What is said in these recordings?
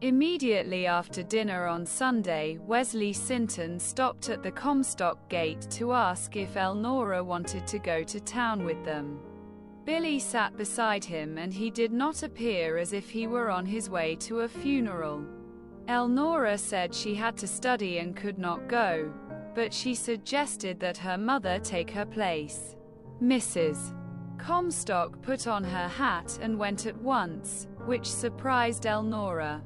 Immediately after dinner on Sunday, Wesley Sinton stopped at the Comstock gate to ask if Elnora wanted to go to town with them. Billy sat beside him and he did not appear as if he were on his way to a funeral. Elnora said she had to study and could not go, but she suggested that her mother take her place. Mrs. Comstock put on her hat and went at once, which surprised Elnora.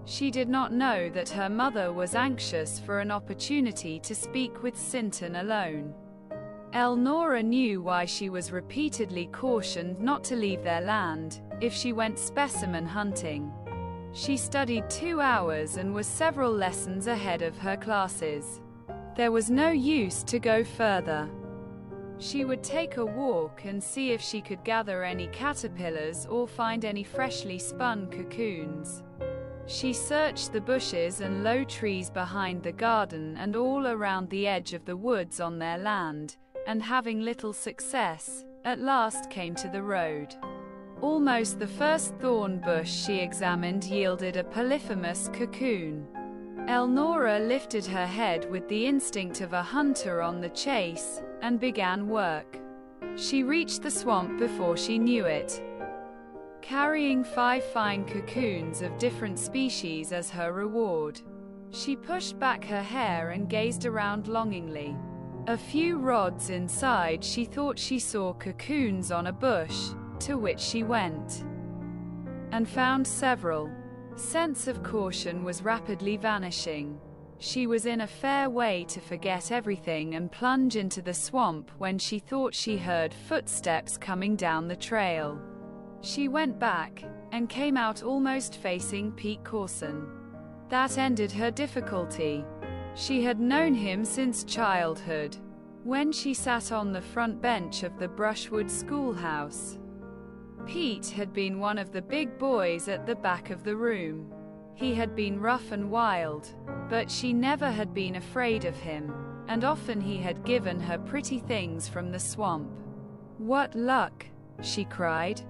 She did not know that her mother was anxious for an opportunity to speak with Sinton alone. Elnora knew why she was repeatedly cautioned not to leave their land if she went specimen hunting. She studied 2 hours and was several lessons ahead of her classes. There was no use to go further. She would take a walk and see if she could gather any caterpillars or find any freshly spun cocoons. She searched the bushes and low trees behind the garden and all around the edge of the woods on their land, and having little success, at last came to the road. Almost the first thorn bush she examined yielded a polyphemus cocoon. Elnora lifted her head with the instinct of a hunter on the chase, and began work. She reached the swamp before she knew it, carrying 5 fine cocoons of different species as her reward. She pushed back her hair and gazed around longingly. A few rods inside she thought she saw cocoons on a bush, to which she went, and found several. Sense of caution was rapidly vanishing. She was in a fair way to forget everything and plunge into the swamp when she thought she heard footsteps coming down the trail. She went back, and came out almost facing Pete Corson. That ended her difficulty. She had known him since childhood, when she sat on the front bench of the Brushwood schoolhouse. Pete had been one of the big boys at the back of the room. He had been rough and wild, but she never had been afraid of him, and often he had given her pretty things from the swamp. "What luck!" she cried.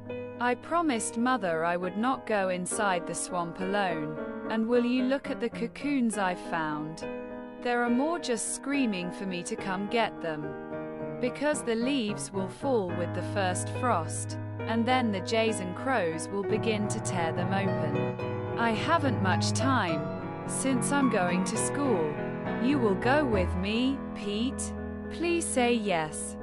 "I promised Mother I would not go inside the swamp alone, and will you look at the cocoons I've found? There are more just screaming for me to come get them. Because the leaves will fall with the first frost, and then the jays and crows will begin to tear them open. I haven't much time, since I'm going to school. You will go with me, Pete? Please say yes.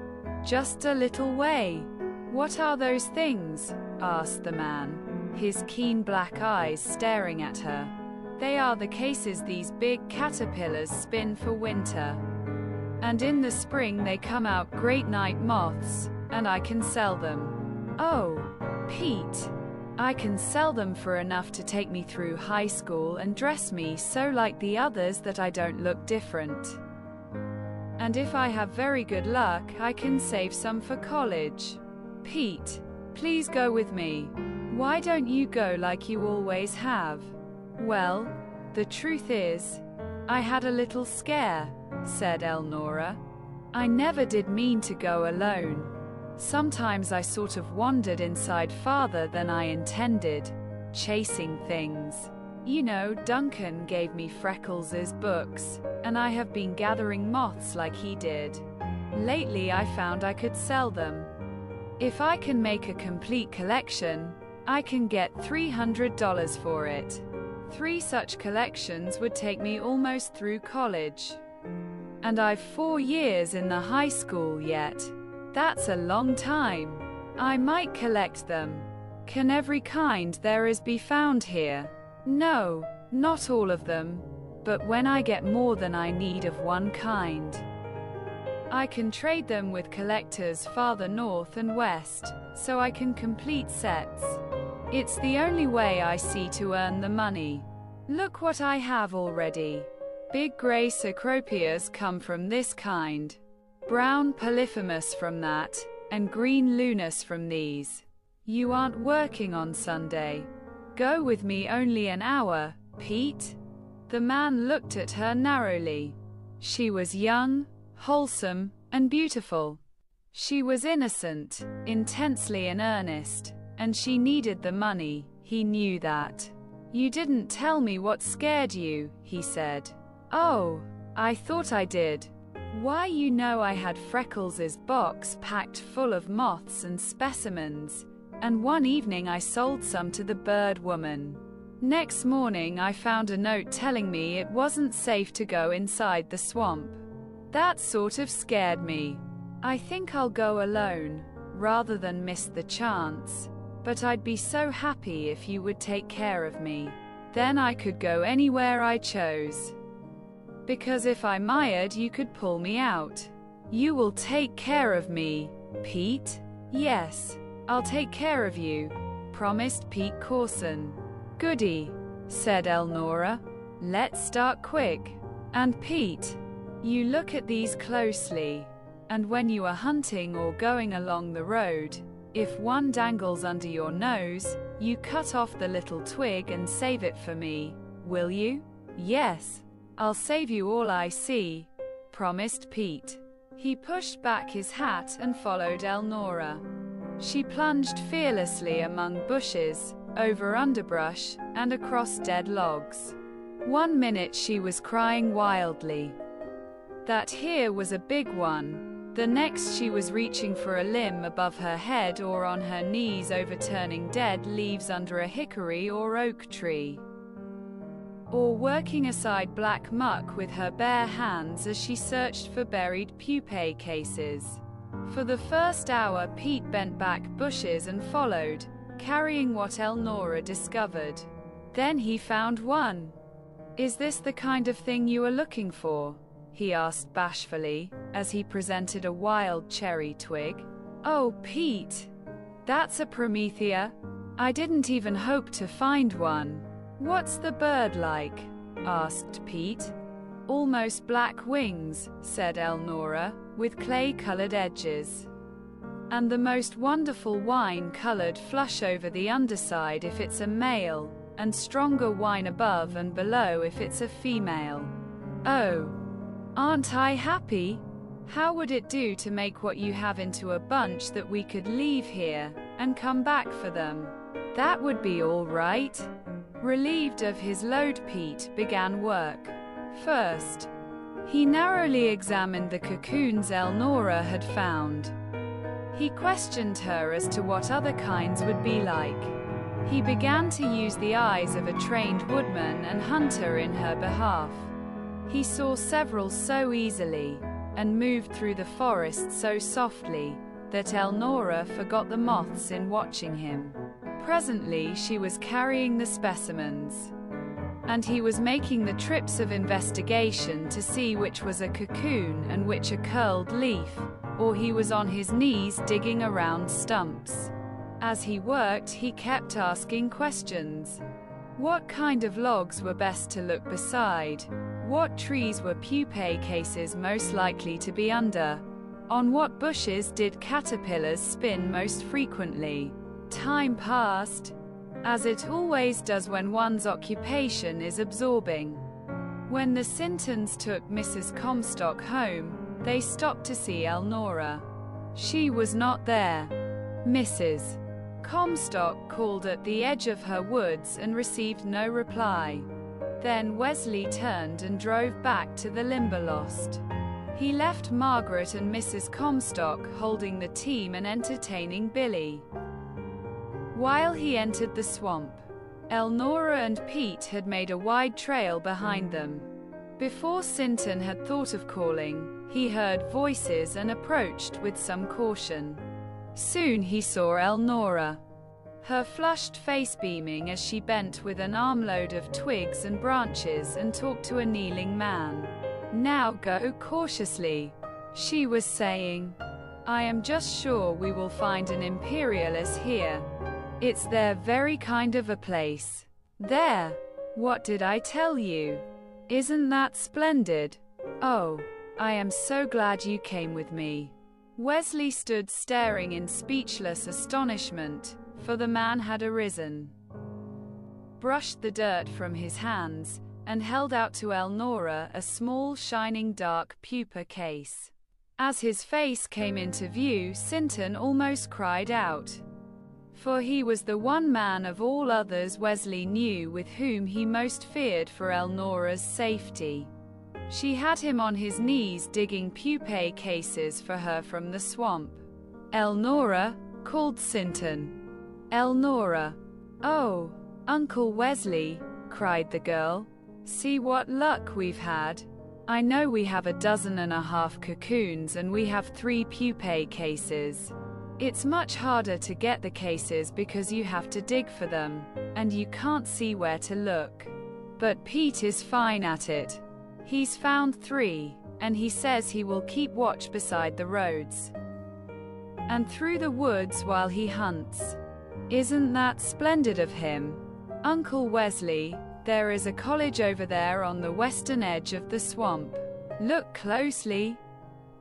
Just a little way." "What are those things?" asked the man, his keen black eyes staring at her. "They are the cases these big caterpillars spin for winter. And in the spring they come out great night moths, and I can sell them." "Oh, Pete, I can sell them for enough to take me through high school and dress me so like the others that I don't look different. And if I have very good luck, I can save some for college. Pete, please go with me. Why don't you go like you always have?" "Well, the truth is, I had a little scare," said Elnora. "I never did mean to go alone. Sometimes I sort of wandered inside farther than I intended, chasing things. You know, Duncan gave me Freckles' books, and I have been gathering moths like he did. Lately I found I could sell them. If I can make a complete collection, I can get $300 for it. 3 such collections would take me almost through college. And I've 4 years in the high school yet. That's a long time. I might collect them. Can every kind there is be found here?" "No, not all of them. But when I get more than I need of one kind, I can trade them with collectors farther north and west, so I can complete sets. It's the only way I see to earn the money. Look what I have already. Big gray cecropias come from this kind, brown polyphemus from that, and green lunus from these. You aren't working on Sunday. Go with me only an hour, Pete." The man looked at her narrowly. She was young, wholesome, and beautiful. She was innocent, intensely in earnest, and she needed the money, he knew that. You didn't tell me what scared you, he said. Oh, I thought I did. Why, you know, I had Freckles' box packed full of moths and specimens, and one evening I sold some to the bird woman. Next morning I found a note telling me it wasn't safe to go inside the swamp. That sort of scared me. I think I'll go alone, rather than miss the chance. But I'd be so happy if you would take care of me. Then I could go anywhere I chose. Because if I mired, you could pull me out. You will take care of me, Pete? Yes, I'll take care of you, promised Pete Corson. Goody, said Elnora. Let's start quick. And Pete, you look at these closely. And when you are hunting or going along the road, if one dangles under your nose, you cut off the little twig and save it for me, will you? Yes, I'll save you all I see, promised Pete. He pushed back his hat and followed Elnora. She plunged fearlessly among bushes, over underbrush, and across dead logs. 1 minute she was crying wildly. That here was a big one. The next she was reaching for a limb above her head or on her knees overturning dead leaves under a hickory or oak tree. Or working aside black muck with her bare hands as she searched for buried pupae cases. For the first hour Pete bent back bushes and followed, carrying what Elnora discovered. Then he found one. Is this the kind of thing you are looking for? He asked bashfully, as he presented a wild cherry twig. Oh, Pete! That's a Promethea. I didn't even hope to find one. What's the bird like? Asked Pete. Almost black wings, said Elnora, with clay-colored edges. And the most wonderful wine-colored flush over the underside if it's a male, and stronger wine above and below if it's a female. Oh! Aren't I happy? How would it do to make what you have into a bunch that we could leave here, and come back for them? That would be all right. Relieved of his load, Pete began work. First, he narrowly examined the cocoons Elnora had found. He questioned her as to what other kinds would be like. He began to use the eyes of a trained woodman and hunter in her behalf. He saw several so easily, and moved through the forest so softly, that Elnora forgot the moths in watching him. Presently she was carrying the specimens. And he was making the trips of investigation to see which was a cocoon and which a curled leaf, or he was on his knees digging around stumps. As he worked, he kept asking questions. What kind of logs were best to look beside? What trees were pupae cases most likely to be under? On what bushes did caterpillars spin most frequently? Time passed, as it always does when one's occupation is absorbing. When the Sintons took Mrs. Comstock home, they stopped to see Elnora. She was not there. Mrs. Comstock called at the edge of her woods and received no reply. Then Wesley turned and drove back to the Limberlost. He left Margaret and Mrs. Comstock holding the team and entertaining Billy. While he entered the swamp, Elnora and Pete had made a wide trail behind them. Before Sinton had thought of calling, he heard voices and approached with some caution. Soon he saw Elnora, her flushed face beaming as she bent with an armload of twigs and branches and talked to a kneeling man. Now go cautiously, she was saying. I am just sure we will find an imperialis here. It's their very kind of a place. There! What did I tell you? Isn't that splendid? Oh, I am so glad you came with me. Wesley stood staring in speechless astonishment, for the man had arisen, brushed the dirt from his hands, and held out to Elnora a small shining dark pupa case. As his face came into view, Sinton almost cried out. for he was the one man of all others Wesley knew with whom he most feared for Elnora's safety. She had him on his knees digging pupae cases for her from the swamp. "Elnora," called Sinton. "Elnora." "Oh, Uncle Wesley," cried the girl. "See what luck we've had. I know we have 12.5 cocoons and we have 3 pupae cases. It's much harder to get the cases because you have to dig for them, and you can't see where to look. But Pete is fine at it. He's found 3, and he says he will keep watch beside the roads and through the woods while he hunts. Isn't that splendid of him? Uncle Wesley, there is a college over there on the western edge of the swamp. Look closely,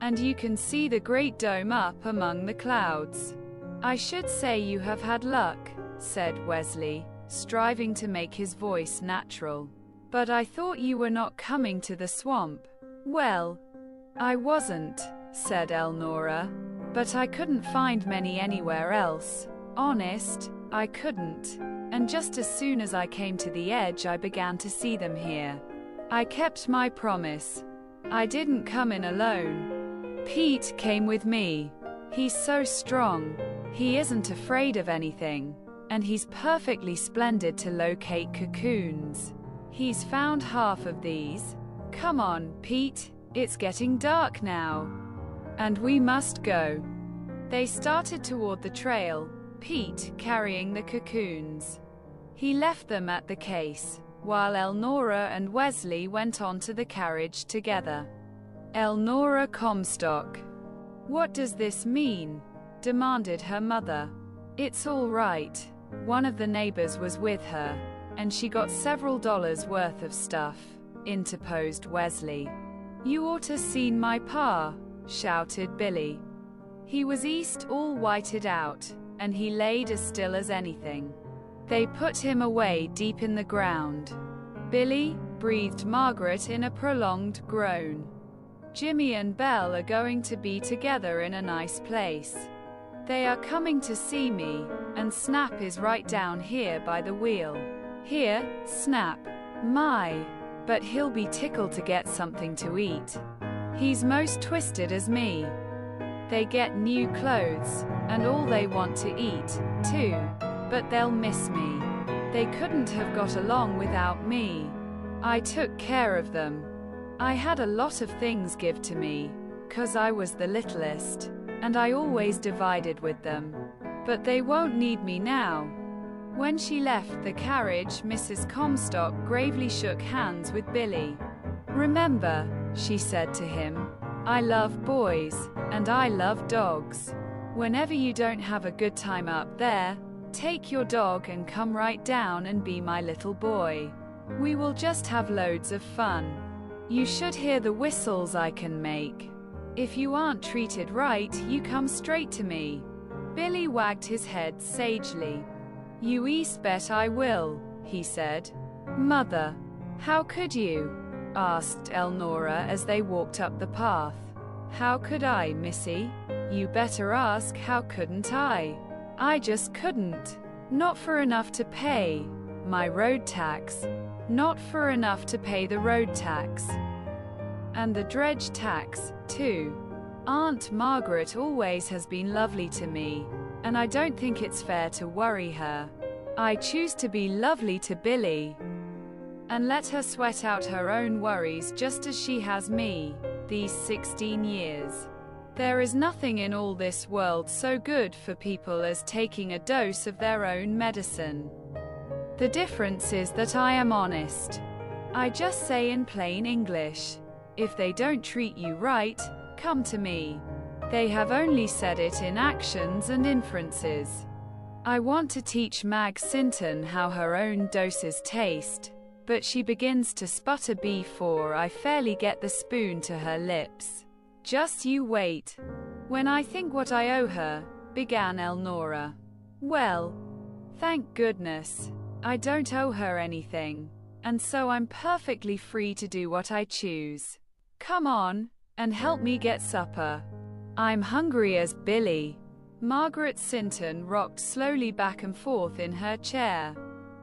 and you can see the great dome up among the clouds." "I should say you have had luck," said Wesley, striving to make his voice natural. "But I thought you were not coming to the swamp." "Well, I wasn't," said Elnora, "but I couldn't find many anywhere else. Honest, I couldn't. And just as soon as I came to the edge I began to see them here. I kept my promise. I didn't come in alone. Pete came with me. He's so strong. He isn't afraid of anything. And he's perfectly splendid to locate cocoons. He's found half of these. Come on, Pete, it's getting dark now. And we must go." They started toward the trail, Pete carrying the cocoons. He left them at the case, while Elnora and Wesley went on to the carriage together. Elnora Comstock. "What does this mean?" demanded her mother. "It's all right. One of the neighbors was with her, and she got several dollars worth of stuff," interposed Wesley. "You ought to seen my pa," shouted Billy. "He was east all whited out, and he laid as still as anything. They put him away deep in the ground." "Billy," breathed Margaret in a prolonged groan. "Jimmy and Belle are going to be together in a nice place. They are coming to see me, and Snap is right down here by the wheel." "Here, Snap. My, but he'll be tickled to get something to eat. He's most twisted as me. They get new clothes, and all they want to eat, too. But they'll miss me. They couldn't have got along without me. I took care of them. I had a lot of things give to me, 'cause I was the littlest, and I always divided with them. But they won't need me now." When she left the carriage, Mrs. Comstock gravely shook hands with Billy. "Remember," she said to him, "I love boys, and I love dogs. Whenever you don't have a good time up there, take your dog and come right down and be my little boy. We will just have loads of fun. You should hear the whistles I can make. If you aren't treated right, you come straight to me." Billy wagged his head sagely. "You East bet I will," he said. "Mother, how could you?" asked Elnora as they walked up the path. "How could I, Missy? You better ask how couldn't I? I just couldn't. Not for enough to pay my road tax. Not for enough to pay the road tax. And the dredge tax, too. Aunt Margaret always has been lovely to me, and I don't think it's fair to worry her. I choose to be lovely to Billy and let her sweat out her own worries just as she has me, these 16 years. There is nothing in all this world so good for people as taking a dose of their own medicine. The difference is that I am honest. I just say in plain English, if they don't treat you right, come to me. They have only said it in actions and inferences. I want to teach Mag Sinton how her own doses taste, but she begins to sputter before I fairly get the spoon to her lips. Just you wait. When I think what I owe her," began Elnora. "Well, thank goodness, I don't owe her anything, and so I'm perfectly free to do what I choose. Come on, and help me get supper. I'm hungry as Billy." Margaret Sinton rocked slowly back and forth in her chair.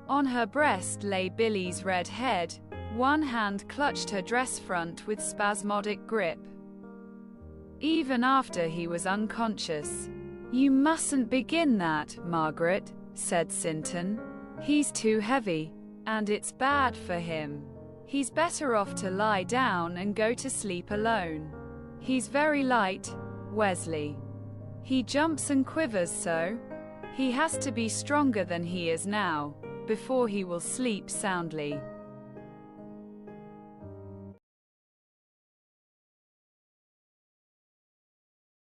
On her breast lay Billy's red head. One hand clutched her dress front with spasmodic grip. Even after he was unconscious. "You mustn't begin that, Margaret," said Sinton. "He's too heavy, and it's bad for him. He's better off to lie down and go to sleep alone. He's very light, Wesley. He jumps and quivers so. He has to be stronger than he is now, before he will sleep soundly."